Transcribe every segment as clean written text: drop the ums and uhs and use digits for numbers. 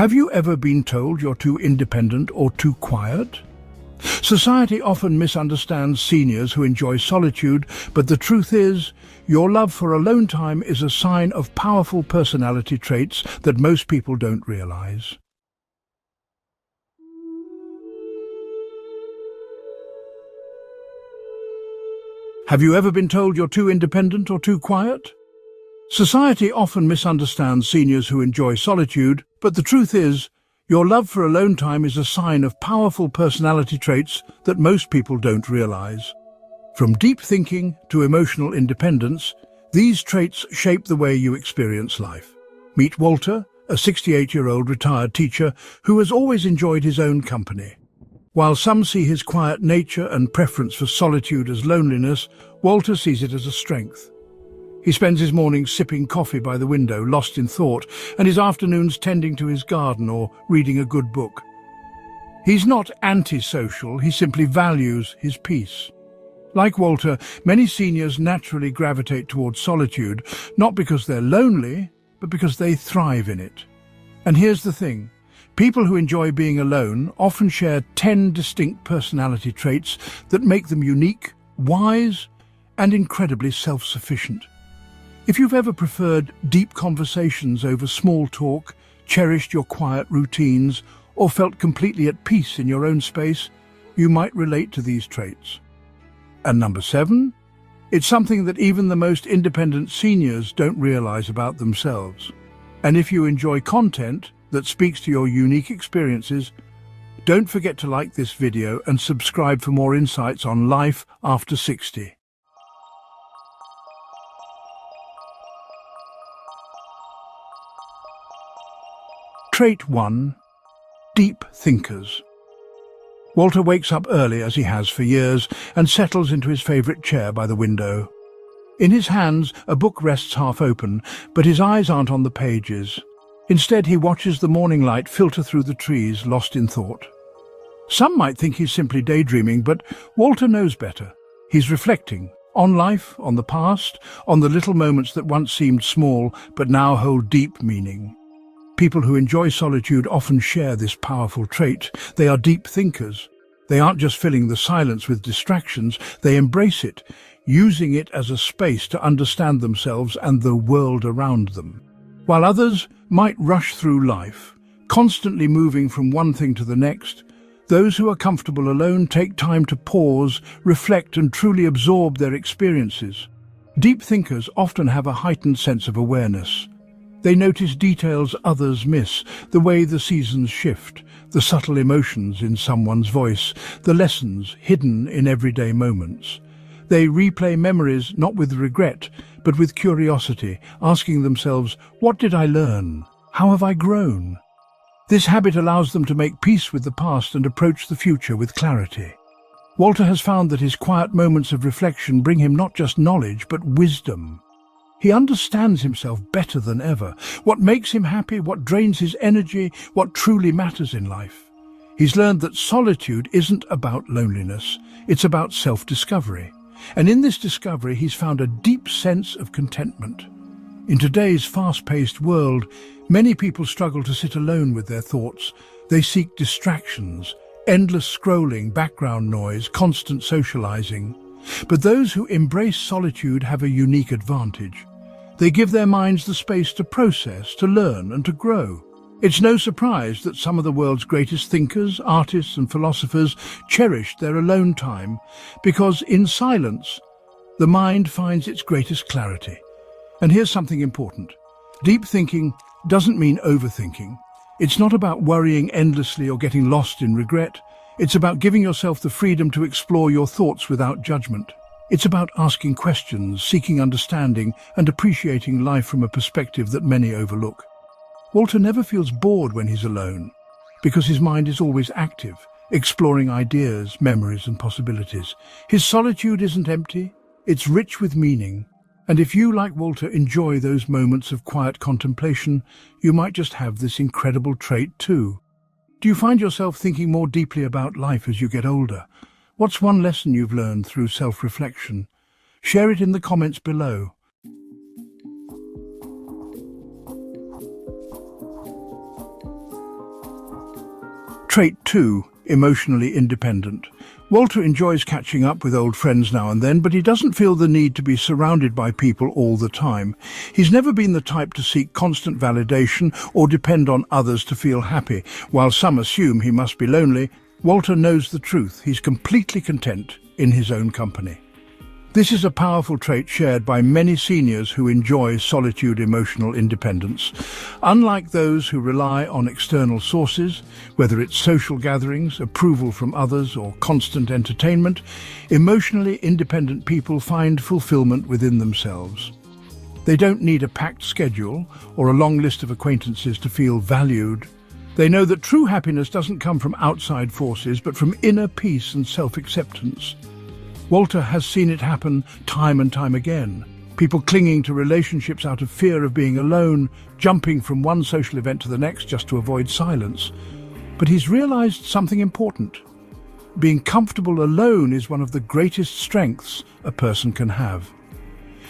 Have you ever been told you're too independent or too quiet? Society often misunderstands seniors who enjoy solitude, but the truth is, your love for alone time is a sign of powerful personality traits that most people don't realize. Have you ever been told you're too independent or too quiet? Society often misunderstands seniors who enjoy solitude, but the truth is, your love for alone time is a sign of powerful personality traits that most people don't realize. From deep thinking to emotional independence, these traits shape the way you experience life. Meet Walter, a 68-year-old retired teacher who has always enjoyed his own company. While some see his quiet nature and preference for solitude as loneliness, Walter sees it as a strength. He spends his mornings sipping coffee by the window, lost in thought, and his afternoons tending to his garden or reading a good book. He's not antisocial, he simply values his peace. Like Walter, many seniors naturally gravitate towards solitude, not because they're lonely, but because they thrive in it. And here's the thing. People who enjoy being alone often share 10 distinct personality traits that make them unique, wise, and incredibly self-sufficient. If you've ever preferred deep conversations over small talk, cherished your quiet routines, or felt completely at peace in your own space, you might relate to these traits. And number 7, it's something that even the most independent seniors don't realize about themselves. And if you enjoy content that speaks to your unique experiences, don't forget to like this video and subscribe for more insights on life after 60. Trait 1. Deep thinkers. Walter wakes up early, as he has for years, and settles into his favourite chair by the window. In his hands, a book rests half open, but his eyes aren't on the pages. Instead, he watches the morning light filter through the trees, lost in thought. Some might think he's simply daydreaming, but Walter knows better. He's reflecting on life, on the past, on the little moments that once seemed small, but now hold deep meaning. People who enjoy solitude often share this powerful trait. They are deep thinkers. They aren't just filling the silence with distractions, they embrace it, using it as a space to understand themselves and the world around them. While others might rush through life, constantly moving from one thing to the next, those who are comfortable alone take time to pause, reflect, and truly absorb their experiences. Deep thinkers often have a heightened sense of awareness. They notice details others miss, the way the seasons shift, the subtle emotions in someone's voice, the lessons hidden in everyday moments. They replay memories not with regret, but with curiosity, asking themselves, what did I learn? How have I grown? This habit allows them to make peace with the past and approach the future with clarity. Walter has found that his quiet moments of reflection bring him not just knowledge, but wisdom. He understands himself better than ever, what makes him happy, what drains his energy, what truly matters in life. He's learned that solitude isn't about loneliness, it's about self-discovery. And in this discovery, he's found a deep sense of contentment. In today's fast-paced world, many people struggle to sit alone with their thoughts. They seek distractions, endless scrolling, background noise, constant socializing. But those who embrace solitude have a unique advantage. They give their minds the space to process, to learn, and to grow. It's no surprise that some of the world's greatest thinkers, artists, and philosophers cherished their alone time, because in silence, the mind finds its greatest clarity. And here's something important. Deep thinking doesn't mean overthinking. It's not about worrying endlessly or getting lost in regret. It's about giving yourself the freedom to explore your thoughts without judgment. It's about asking questions, seeking understanding, and appreciating life from a perspective that many overlook. Walter never feels bored when he's alone, because his mind is always active, exploring ideas, memories, and possibilities. His solitude isn't empty, it's rich with meaning. And if you, like Walter, enjoy those moments of quiet contemplation, you might just have this incredible trait too. Do you find yourself thinking more deeply about life as you get older? What's one lesson you've learned through self-reflection? Share it in the comments below. Trait 2. Emotionally independent. Walter enjoys catching up with old friends now and then, but he doesn't feel the need to be surrounded by people all the time. He's never been the type to seek constant validation or depend on others to feel happy. While some assume he must be lonely, Walter knows the truth. He's completely content in his own company. This is a powerful trait shared by many seniors who enjoy solitude emotional independence. Unlike those who rely on external sources, whether it's social gatherings, approval from others, or constant entertainment, emotionally independent people find fulfillment within themselves. They don't need a packed schedule or a long list of acquaintances to feel valued. They know that true happiness doesn't come from outside forces, but from inner peace and self-acceptance. Walter has seen it happen time and time again. People clinging to relationships out of fear of being alone, jumping from one social event to the next just to avoid silence. But he's realized something important. Being comfortable alone is one of the greatest strengths a person can have.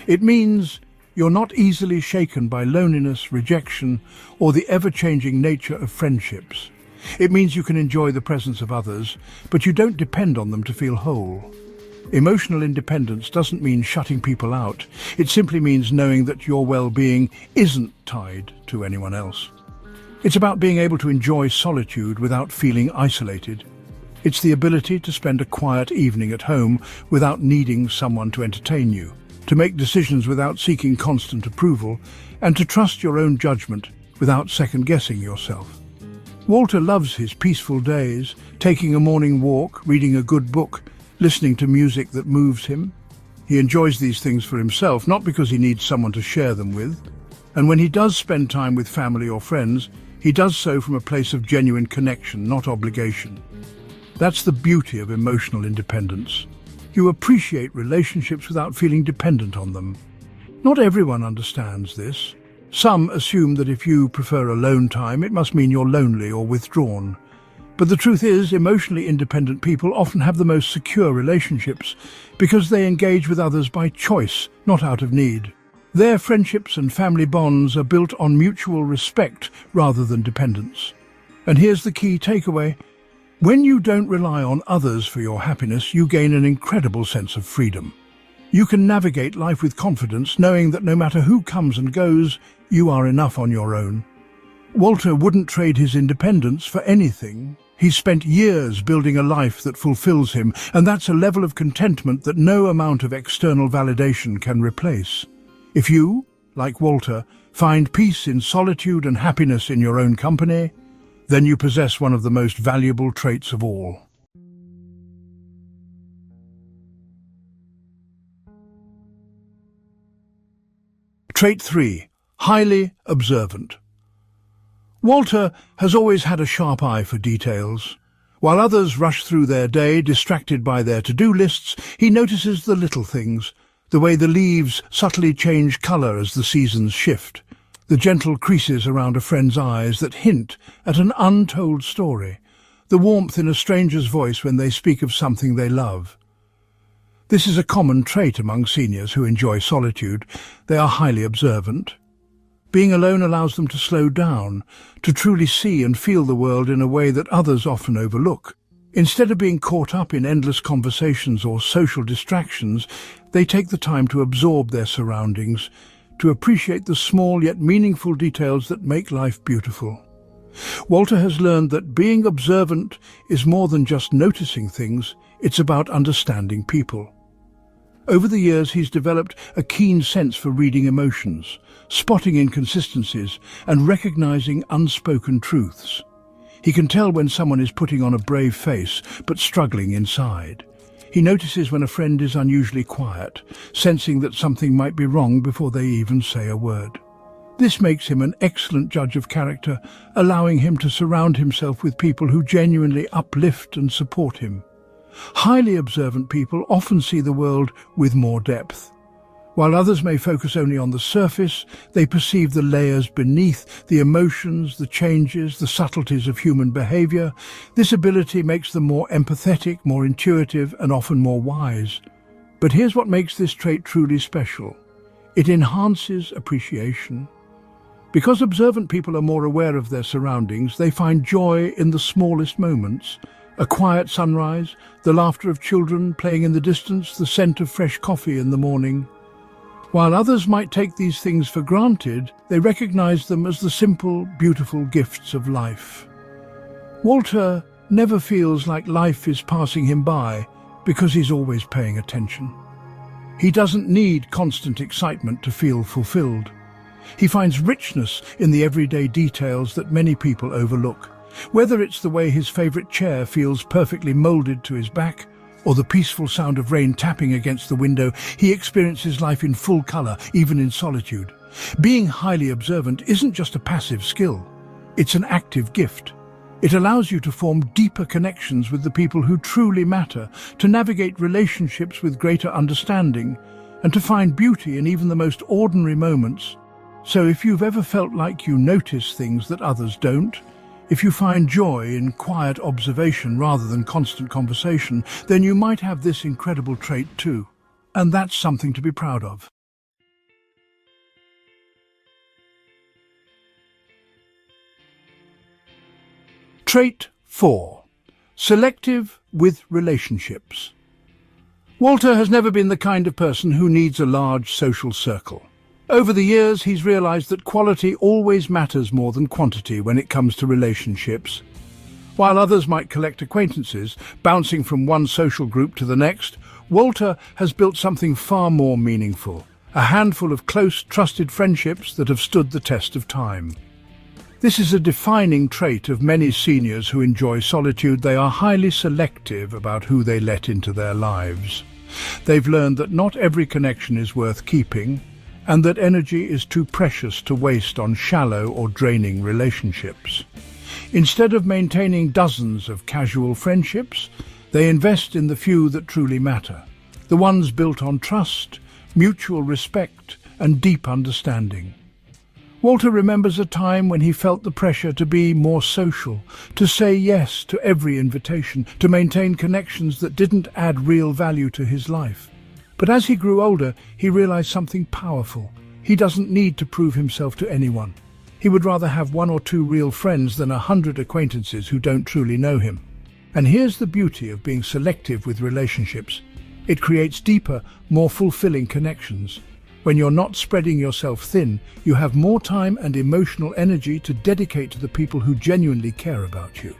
It means you're not easily shaken by loneliness, rejection, or the ever-changing nature of friendships. It means you can enjoy the presence of others, but you don't depend on them to feel whole. Emotional independence doesn't mean shutting people out. It simply means knowing that your well-being isn't tied to anyone else. It's about being able to enjoy solitude without feeling isolated. It's the ability to spend a quiet evening at home without needing someone to entertain you, to make decisions without seeking constant approval, and to trust your own judgment without second-guessing yourself. Walter loves his peaceful days, taking a morning walk, reading a good book, listening to music that moves him. He enjoys these things for himself, not because he needs someone to share them with. And when he does spend time with family or friends, he does so from a place of genuine connection, not obligation. That's the beauty of emotional independence. You appreciate relationships without feeling dependent on them. Not everyone understands this. Some assume that if you prefer alone time, it must mean you're lonely or withdrawn. But the truth is, emotionally independent people often have the most secure relationships because they engage with others by choice, not out of need. Their friendships and family bonds are built on mutual respect rather than dependence. And here's the key takeaway. When you don't rely on others for your happiness, you gain an incredible sense of freedom. You can navigate life with confidence, knowing that no matter who comes and goes, you are enough on your own. Walter wouldn't trade his independence for anything. He's spent years building a life that fulfills him, and that's a level of contentment that no amount of external validation can replace. If you, like Walter, find peace in solitude and happiness in your own company, then you possess one of the most valuable traits of all. Trait 3. Highly observant. Walter has always had a sharp eye for details. While others rush through their day, distracted by their to-do lists, he notices the little things, the way the leaves subtly change colour as the seasons shift, the gentle creases around a friend's eyes that hint at an untold story, the warmth in a stranger's voice when they speak of something they love. This is a common trait among seniors who enjoy solitude. They are highly observant. Being alone allows them to slow down, to truly see and feel the world in a way that others often overlook. Instead of being caught up in endless conversations or social distractions, they take the time to absorb their surroundings, to appreciate the small yet meaningful details that make life beautiful. Walter has learned that being observant is more than just noticing things, it's about understanding people. Over the years, he's developed a keen sense for reading emotions, spotting inconsistencies, and recognizing unspoken truths. He can tell when someone is putting on a brave face, but struggling inside. He notices when a friend is unusually quiet, sensing that something might be wrong before they even say a word. This makes him an excellent judge of character, allowing him to surround himself with people who genuinely uplift and support him. Highly observant people often see the world with more depth. While others may focus only on the surface, they perceive the layers beneath, the emotions, the changes, the subtleties of human behavior. This ability makes them more empathetic, more intuitive, and often more wise. But here's what makes this trait truly special. It enhances appreciation. Because observant people are more aware of their surroundings, they find joy in the smallest moments. A quiet sunrise, the laughter of children playing in the distance, the scent of fresh coffee in the morning. While others might take these things for granted, they recognize them as the simple, beautiful gifts of life. Walter never feels like life is passing him by because he's always paying attention. He doesn't need constant excitement to feel fulfilled. He finds richness in the everyday details that many people overlook. Whether it's the way his favorite chair feels perfectly molded to his back, or the peaceful sound of rain tapping against the window, he experiences life in full color, even in solitude. Being highly observant isn't just a passive skill, it's an active gift. It allows you to form deeper connections with the people who truly matter, to navigate relationships with greater understanding, and to find beauty in even the most ordinary moments. So if you've ever felt like you notice things that others don't, if you find joy in quiet observation rather than constant conversation, then you might have this incredible trait too. And that's something to be proud of. Trait 4. Selective with relationships. Walter has never been the kind of person who needs a large social circle. Over the years, he's realized that quality always matters more than quantity when it comes to relationships. While others might collect acquaintances, bouncing from one social group to the next, Walter has built something far more meaningful, a handful of close, trusted friendships that have stood the test of time. This is a defining trait of many seniors who enjoy solitude. They are highly selective about who they let into their lives. They've learned that not every connection is worth keeping, and that energy is too precious to waste on shallow or draining relationships. Instead of maintaining dozens of casual friendships, they invest in the few that truly matter, the ones built on trust, mutual respect, and deep understanding. Walter remembers a time when he felt the pressure to be more social, to say yes to every invitation, to maintain connections that didn't add real value to his life. But as he grew older, he realized something powerful. He doesn't need to prove himself to anyone. He would rather have 1 or 2 real friends than 100 acquaintances who don't truly know him. And here's the beauty of being selective with relationships. It creates deeper, more fulfilling connections. When you're not spreading yourself thin, you have more time and emotional energy to dedicate to the people who genuinely care about you.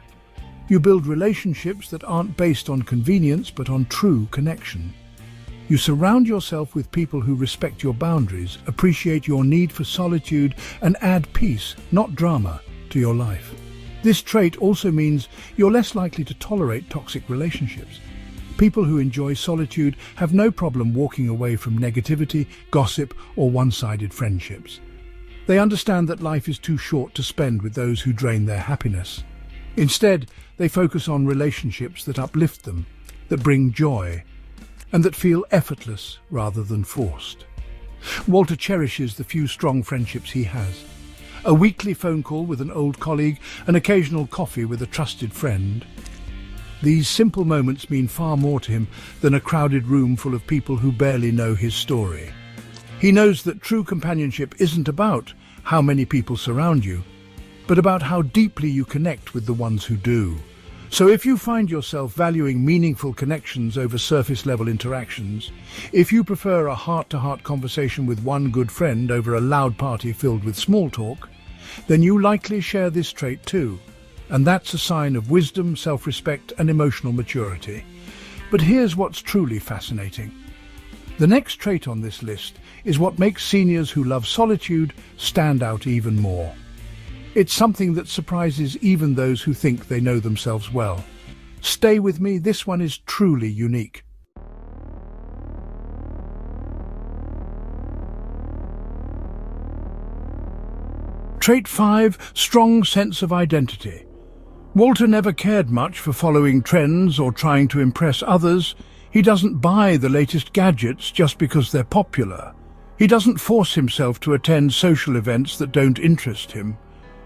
You build relationships that aren't based on convenience but on true connection. You surround yourself with people who respect your boundaries, appreciate your need for solitude, and add peace, not drama, to your life. This trait also means you're less likely to tolerate toxic relationships. People who enjoy solitude have no problem walking away from negativity, gossip, or one-sided friendships. They understand that life is too short to spend with those who drain their happiness. Instead, they focus on relationships that uplift them, that bring joy, and that feel effortless rather than forced. Walter cherishes the few strong friendships he has. A weekly phone call with an old colleague, an occasional coffee with a trusted friend. These simple moments mean far more to him than a crowded room full of people who barely know his story. He knows that true companionship isn't about how many people surround you, but about how deeply you connect with the ones who do. So if you find yourself valuing meaningful connections over surface-level interactions, if you prefer a heart-to-heart conversation with one good friend over a loud party filled with small talk, then you likely share this trait too. And that's a sign of wisdom, self-respect, and emotional maturity. But here's what's truly fascinating. The next trait on this list is what makes seniors who love solitude stand out even more. It's something that surprises even those who think they know themselves well. Stay with me, this one is truly unique. Trait 5. Strong sense of identity. Walter never cared much for following trends or trying to impress others. He doesn't buy the latest gadgets just because they're popular. He doesn't force himself to attend social events that don't interest him.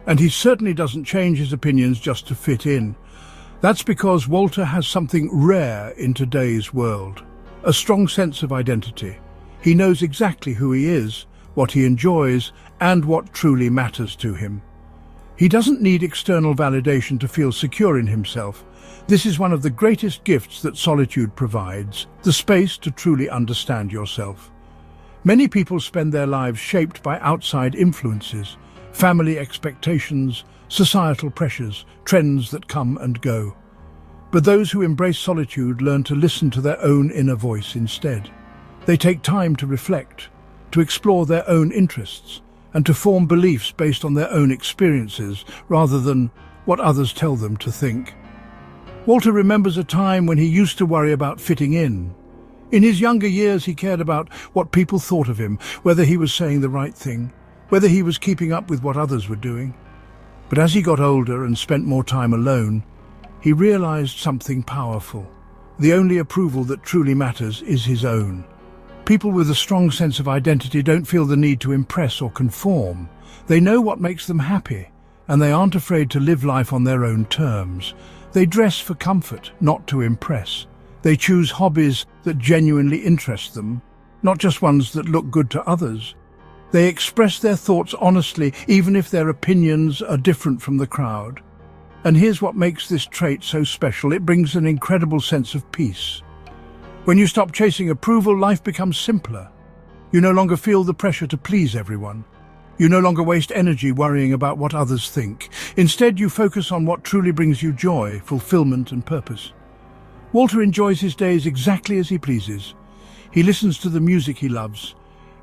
And he certainly doesn't change his opinions just to fit in. That's because Walter has something rare in today's world, a strong sense of identity. He knows exactly who he is, what he enjoys, and what truly matters to him. He doesn't need external validation to feel secure in himself. This is one of the greatest gifts that solitude provides, the space to truly understand yourself. Many people spend their lives shaped by outside influences, family expectations, societal pressures, trends that come and go. But those who embrace solitude learn to listen to their own inner voice instead. They take time to reflect, to explore their own interests, and to form beliefs based on their own experiences rather than what others tell them to think. Walter remembers a time when he used to worry about fitting in. In his younger years, he cared about what people thought of him, whether he was saying the right thing, whether he was keeping up with what others were doing. But as he got older and spent more time alone, he realized something powerful. The only approval that truly matters is his own. People with a strong sense of identity don't feel the need to impress or conform. They know what makes them happy, and they aren't afraid to live life on their own terms. They dress for comfort, not to impress. They choose hobbies that genuinely interest them, not just ones that look good to others. They express their thoughts honestly, even if their opinions are different from the crowd. And here's what makes this trait so special. It brings an incredible sense of peace. When you stop chasing approval, life becomes simpler. You no longer feel the pressure to please everyone. You no longer waste energy worrying about what others think. Instead, you focus on what truly brings you joy, fulfillment, and purpose. Walter enjoys his days exactly as he pleases. He listens to the music he loves,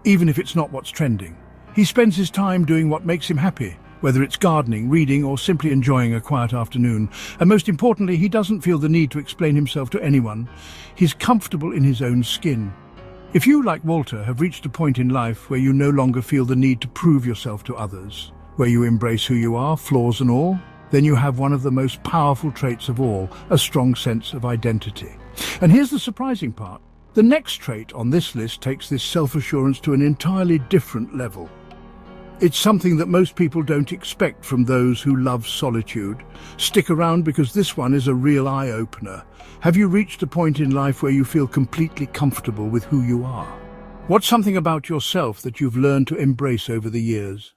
even if it's not what's trending. He spends his time doing what makes him happy, whether it's gardening, reading, or simply enjoying a quiet afternoon. And most importantly, he doesn't feel the need to explain himself to anyone. He's comfortable in his own skin. If you, like Walter, have reached a point in life where you no longer feel the need to prove yourself to others, where you embrace who you are, flaws and all, then you have one of the most powerful traits of all, a strong sense of identity. And here's the surprising part. The next trait on this list takes this self-assurance to an entirely different level. It's something that most people don't expect from those who love solitude. Stick around because this one is a real eye-opener. Have you reached a point in life where you feel completely comfortable with who you are? What's something about yourself that you've learned to embrace over the years?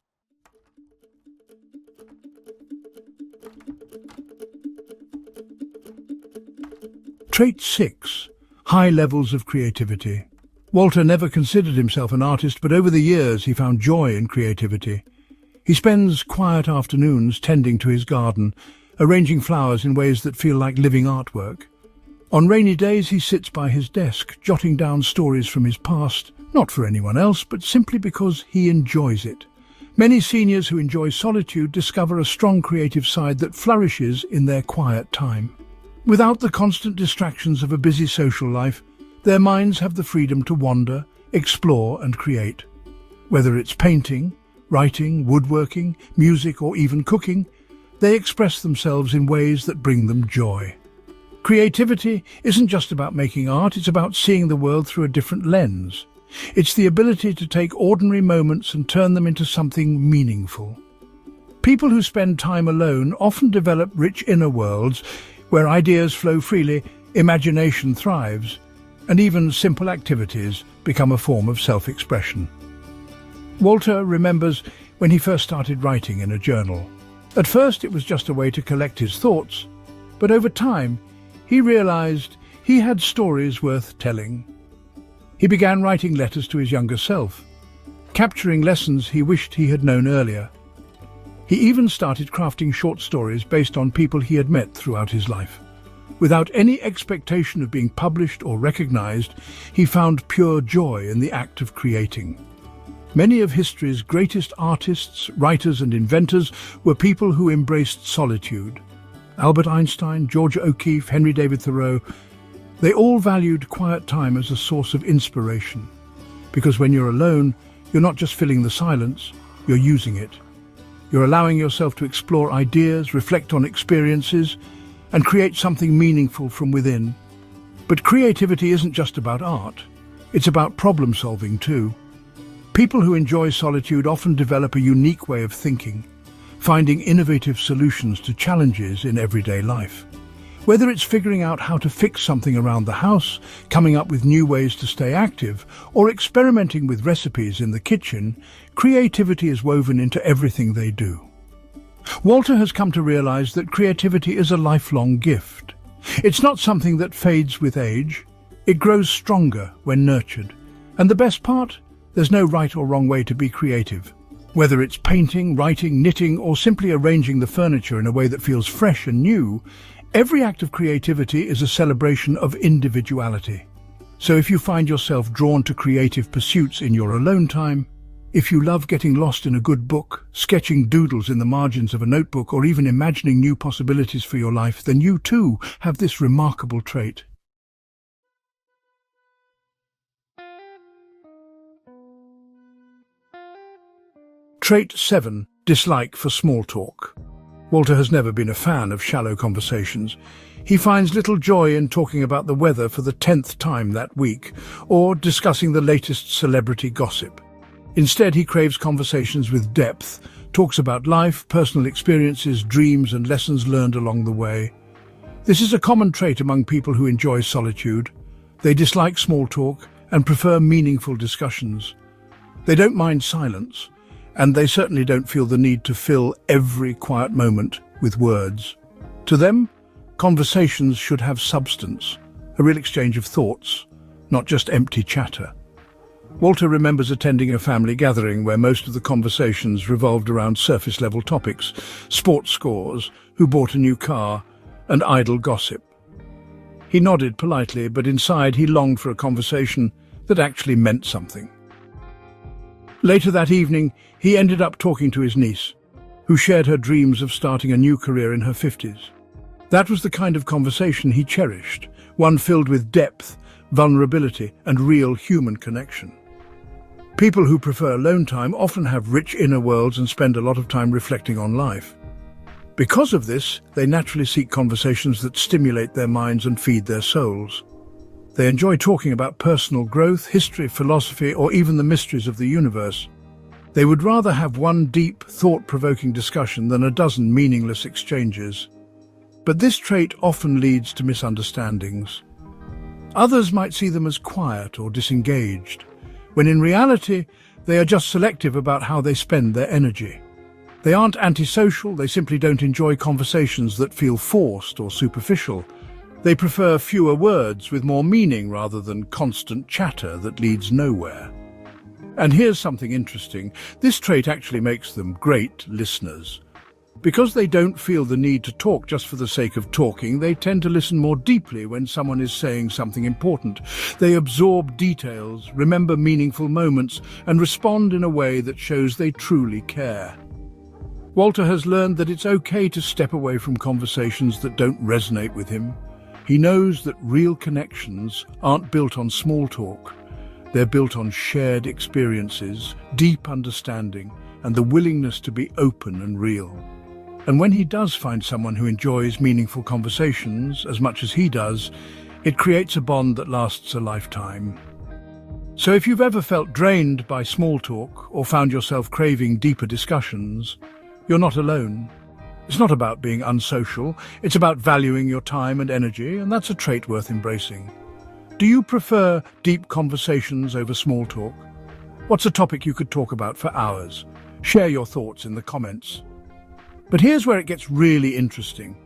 Trait 6. High levels of creativity. Walter never considered himself an artist, but over the years he found joy in creativity. He spends quiet afternoons tending to his garden, arranging flowers in ways that feel like living artwork. On rainy days he sits by his desk, jotting down stories from his past, not for anyone else, but simply because he enjoys it. Many seniors who enjoy solitude discover a strong creative side that flourishes in their quiet time. Without the constant distractions of a busy social life, their minds have the freedom to wander, explore and create. Whether it's painting, writing, woodworking, music or even cooking, they express themselves in ways that bring them joy. Creativity isn't just about making art, it's about seeing the world through a different lens. It's the ability to take ordinary moments and turn them into something meaningful. People who spend time alone often develop rich inner worlds where ideas flow freely, imagination thrives, and even simple activities become a form of self-expression. Walter remembers when he first started writing in a journal. At first it was just a way to collect his thoughts, but over time he realized he had stories worth telling. He began writing letters to his younger self, capturing lessons he wished he had known earlier. He even started crafting short stories based on people he had met throughout his life. Without any expectation of being published or recognized, he found pure joy in the act of creating. Many of history's greatest artists, writers and inventors were people who embraced solitude. Albert Einstein, George O'Keeffe, Henry David Thoreau, they all valued quiet time as a source of inspiration. Because when you're alone, you're not just filling the silence, you're using it. You're allowing yourself to explore ideas, reflect on experiences, and create something meaningful from within. But creativity isn't just about art. It's about problem solving too. People who enjoy solitude often develop a unique way of thinking, finding innovative solutions to challenges in everyday life. Whether it's figuring out how to fix something around the house, coming up with new ways to stay active, or experimenting with recipes in the kitchen, creativity is woven into everything they do. Walter has come to realize that creativity is a lifelong gift. It's not something that fades with age. It grows stronger when nurtured. And the best part? There's no right or wrong way to be creative. Whether it's painting, writing, knitting, or simply arranging the furniture in a way that feels fresh and new, every act of creativity is a celebration of individuality. So if you find yourself drawn to creative pursuits in your alone time, if you love getting lost in a good book, sketching doodles in the margins of a notebook, or even imagining new possibilities for your life, then you too have this remarkable trait. Trait 7. Dislike for small talk. Walter has never been a fan of shallow conversations. He finds little joy in talking about the weather for the 10th time that week, or discussing the latest celebrity gossip. Instead, he craves conversations with depth, talks about life, personal experiences, dreams, and lessons learned along the way. This is a common trait among people who enjoy solitude. They dislike small talk and prefer meaningful discussions. They don't mind silence, and they certainly don't feel the need to fill every quiet moment with words. To them, conversations should have substance, a real exchange of thoughts, not just empty chatter. Walter remembers attending a family gathering where most of the conversations revolved around surface-level topics, sports scores, who bought a new car, and idle gossip. He nodded politely, but inside he longed for a conversation that actually meant something. Later that evening, he ended up talking to his niece, who shared her dreams of starting a new career in her 50s. That was the kind of conversation he cherished, one filled with depth, vulnerability, and real human connection. People who prefer alone time often have rich inner worlds and spend a lot of time reflecting on life. Because of this, they naturally seek conversations that stimulate their minds and feed their souls. They enjoy talking about personal growth, history, philosophy, or even the mysteries of the universe. They would rather have one deep, thought-provoking discussion than a dozen meaningless exchanges. But this trait often leads to misunderstandings. Others might see them as quiet or disengaged, when in reality, they are just selective about how they spend their energy. They aren't antisocial, they simply don't enjoy conversations that feel forced or superficial. They prefer fewer words with more meaning rather than constant chatter that leads nowhere. And here's something interesting. This trait actually makes them great listeners. Because they don't feel the need to talk just for the sake of talking, they tend to listen more deeply when someone is saying something important. They absorb details, remember meaningful moments, and respond in a way that shows they truly care. Walter has learned that it's okay to step away from conversations that don't resonate with him. He knows that real connections aren't built on small talk. They're built on shared experiences, deep understanding, and the willingness to be open and real. And when he does find someone who enjoys meaningful conversations as much as he does, it creates a bond that lasts a lifetime. So if you've ever felt drained by small talk or found yourself craving deeper discussions, you're not alone. It's not about being unsocial, it's about valuing your time and energy, and that's a trait worth embracing. Do you prefer deep conversations over small talk? What's a topic you could talk about for hours? Share your thoughts in the comments. But here's where it gets really interesting.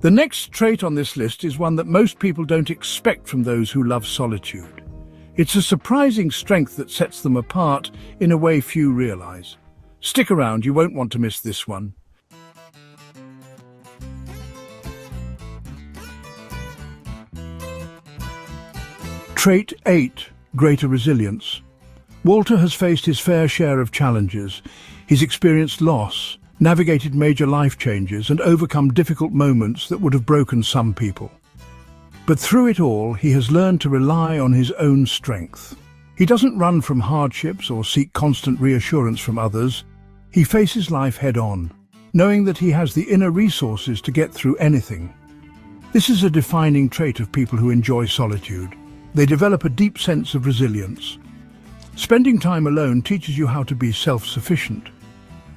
The next trait on this list is one that most people don't expect from those who love solitude. It's a surprising strength that sets them apart in a way few realize. Stick around, you won't want to miss this one. Trait 8. Greater resilience. Walter has faced his fair share of challenges. He's experienced loss, navigated major life changes, and overcome difficult moments that would have broken some people. But through it all, he has learned to rely on his own strength. He doesn't run from hardships or seek constant reassurance from others. He faces life head-on, knowing that he has the inner resources to get through anything. This is a defining trait of people who enjoy solitude. They develop a deep sense of resilience. Spending time alone teaches you how to be self-sufficient.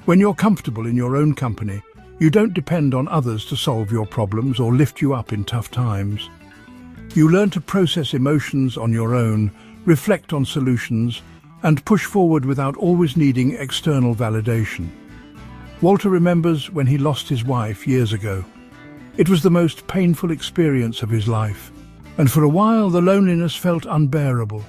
When you're comfortable in your own company, You don't depend on others to solve your problems or lift you up in tough times. You learn to process emotions on your own, reflect on solutions, and push forward without always needing external validation. Walter remembers when he lost his wife years ago. It was the most painful experience of his life, and for a while the loneliness felt unbearable.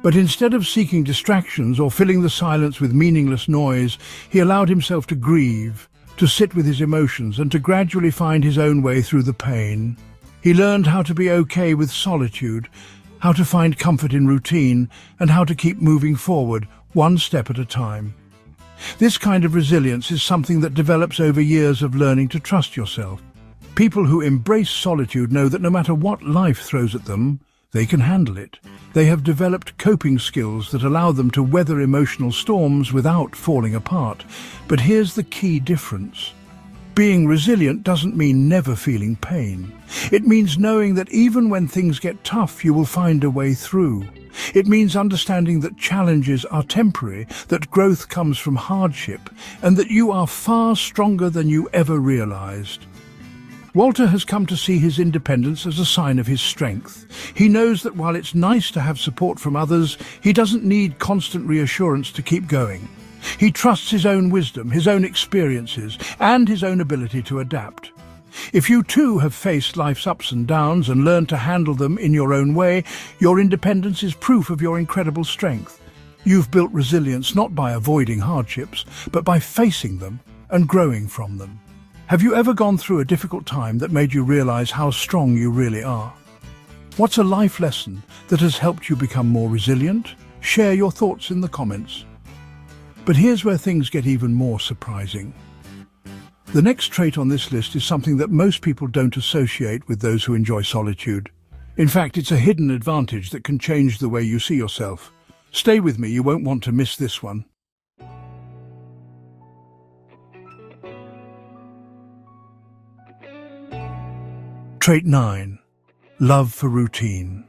But instead of seeking distractions or filling the silence with meaningless noise, he allowed himself to grieve, to sit with his emotions, and to gradually find his own way through the pain. He learned how to be okay with solitude, how to find comfort in routine, and how to keep moving forward, one step at a time. This kind of resilience is something that develops over years of learning to trust yourself. People who embrace solitude know that no matter what life throws at them, they can handle it. They have developed coping skills that allow them to weather emotional storms without falling apart. But here's the key difference. Being resilient doesn't mean never feeling pain. It means knowing that even when things get tough, you will find a way through. It means understanding that challenges are temporary, that growth comes from hardship, and that you are far stronger than you ever realized. Walter has come to see his independence as a sign of his strength. He knows that while it's nice to have support from others, he doesn't need constant reassurance to keep going. He trusts his own wisdom, his own experiences, and his own ability to adapt. If you too have faced life's ups and downs and learned to handle them in your own way, your independence is proof of your incredible strength. You've built resilience not by avoiding hardships, but by facing them and growing from them. Have you ever gone through a difficult time that made you realize how strong you really are? What's a life lesson that has helped you become more resilient? Share your thoughts in the comments. But here's where things get even more surprising. The next trait on this list is something that most people don't associate with those who enjoy solitude. In fact, it's a hidden advantage that can change the way you see yourself. Stay with me, you won't want to miss this one. Trait 9. Love for routine.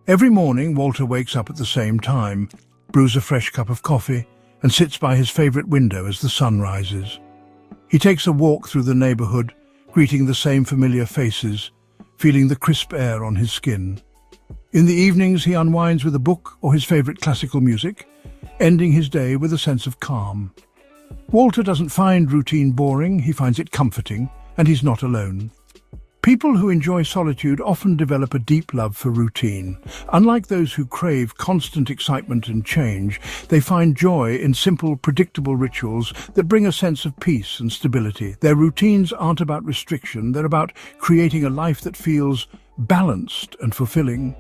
Every morning, Walter wakes up at the same time, brews a fresh cup of coffee, and sits by his favorite window as the sun rises. He takes a walk through the neighborhood, greeting the same familiar faces, feeling the crisp air on his skin. In the evenings, he unwinds with a book or his favorite classical music, ending his day with a sense of calm. Walter doesn't find routine boring, he finds it comforting, and he's not alone. People who enjoy solitude often develop a deep love for routine. Unlike those who crave constant excitement and change, they find joy in simple, predictable rituals that bring a sense of peace and stability. Their routines aren't about restriction, they're about creating a life that feels balanced and fulfilling.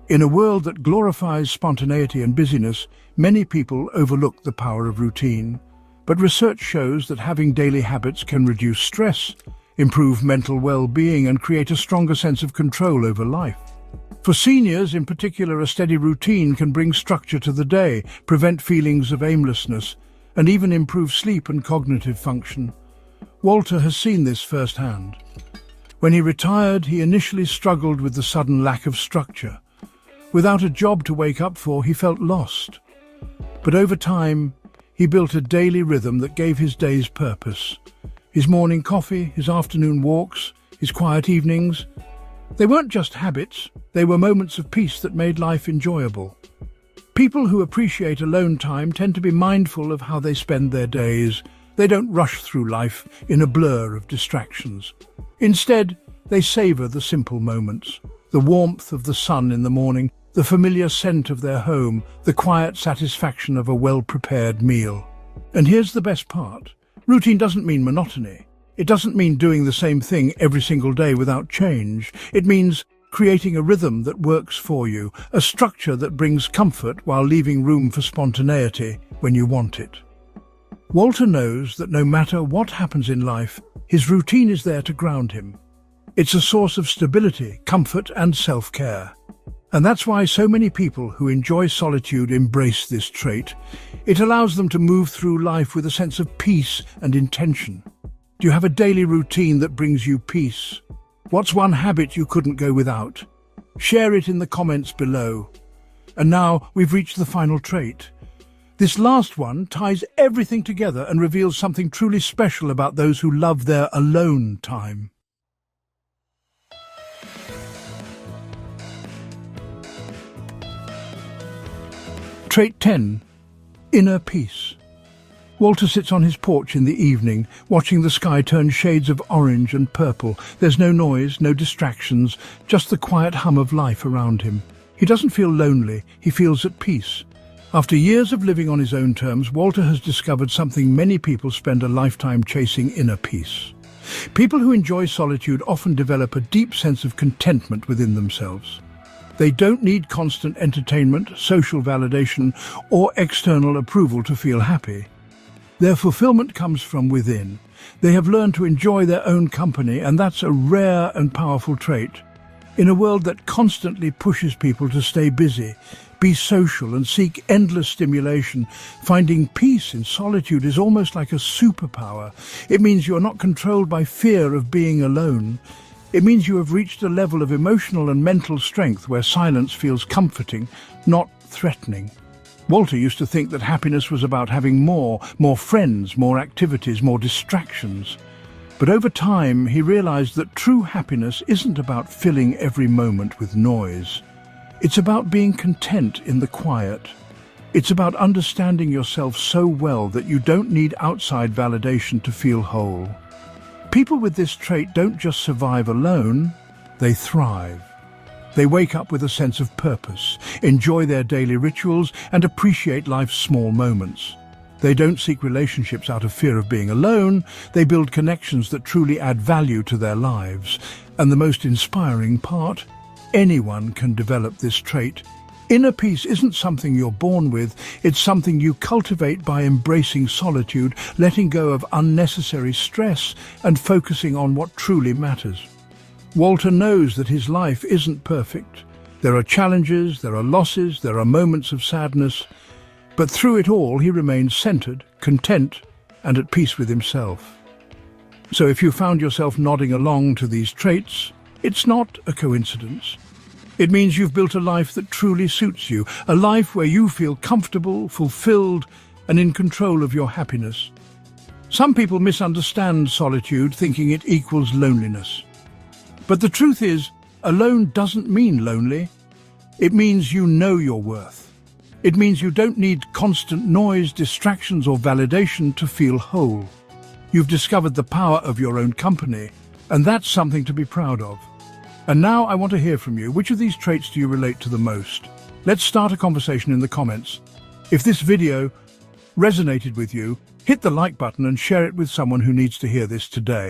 In a world that glorifies spontaneity and busyness, many people overlook the power of routine. But research shows that having daily habits can reduce stress, improve mental well-being, and create a stronger sense of control over life. For seniors in particular, a steady routine can bring structure to the day, prevent feelings of aimlessness, and even improve sleep and cognitive function. Walter has seen this firsthand. When he retired, he initially struggled with the sudden lack of structure. Without a job to wake up for, he felt lost. But over time, he built a daily rhythm that gave his days purpose. His morning coffee, his afternoon walks, his quiet evenings. They weren't just habits, they were moments of peace that made life enjoyable. People who appreciate alone time tend to be mindful of how they spend their days. They don't rush through life in a blur of distractions. Instead, they savor the simple moments, the warmth of the sun in the morning, the familiar scent of their home, the quiet satisfaction of a well-prepared meal. And here's the best part. Routine doesn't mean monotony. It doesn't mean doing the same thing every single day without change. It means creating a rhythm that works for you, a structure that brings comfort while leaving room for spontaneity when you want it. Walter knows that no matter what happens in life, his routine is there to ground him. It's a source of stability, comfort, and self-care. And that's why so many people who enjoy solitude embrace this trait. It allows them to move through life with a sense of peace and intention. Do you have a daily routine that brings you peace? What's one habit you couldn't go without? Share it in the comments below. And now we've reached the final trait. This last one ties everything together and reveals something truly special about those who love their alone time. Trait 10. Inner peace. Walter sits on his porch in the evening, watching the sky turn shades of orange and purple. There's no noise, no distractions, just the quiet hum of life around him. He doesn't feel lonely, he feels at peace. After years of living on his own terms, Walter has discovered something many people spend a lifetime chasing: inner peace. People who enjoy solitude often develop a deep sense of contentment within themselves. They don't need constant entertainment, social validation, or external approval to feel happy. Their fulfillment comes from within. They have learned to enjoy their own company, and that's a rare and powerful trait. In a world that constantly pushes people to stay busy, be social, and seek endless stimulation, finding peace in solitude is almost like a superpower. It means you're not controlled by fear of being alone. It means you have reached a level of emotional and mental strength where silence feels comforting, not threatening. Walter used to think that happiness was about having more friends, more activities, more distractions. But over time, he realized that true happiness isn't about filling every moment with noise. It's about being content in the quiet. It's about understanding yourself so well that you don't need outside validation to feel whole. People with this trait don't just survive alone, they thrive. They wake up with a sense of purpose, enjoy their daily rituals, and appreciate life's small moments. They don't seek relationships out of fear of being alone, they build connections that truly add value to their lives. And the most inspiring part, anyone can develop this trait. Inner peace isn't something you're born with, it's something you cultivate by embracing solitude, letting go of unnecessary stress, and focusing on what truly matters. Walter knows that his life isn't perfect. There are challenges, there are losses, there are moments of sadness, but through it all he remains centered, content, and at peace with himself. So if you found yourself nodding along to these traits, it's not a coincidence. It means you've built a life that truly suits you, a life where you feel comfortable, fulfilled, and in control of your happiness. Some people misunderstand solitude, thinking it equals loneliness. But the truth is, alone doesn't mean lonely. It means you know your worth. It means you don't need constant noise, distractions, or validation to feel whole. You've discovered the power of your own company, and that's something to be proud of. And now I want to hear from you. Which of these traits do you relate to the most? Let's start a conversation in the comments. If this video resonated with you, hit the like button and share it with someone who needs to hear this today.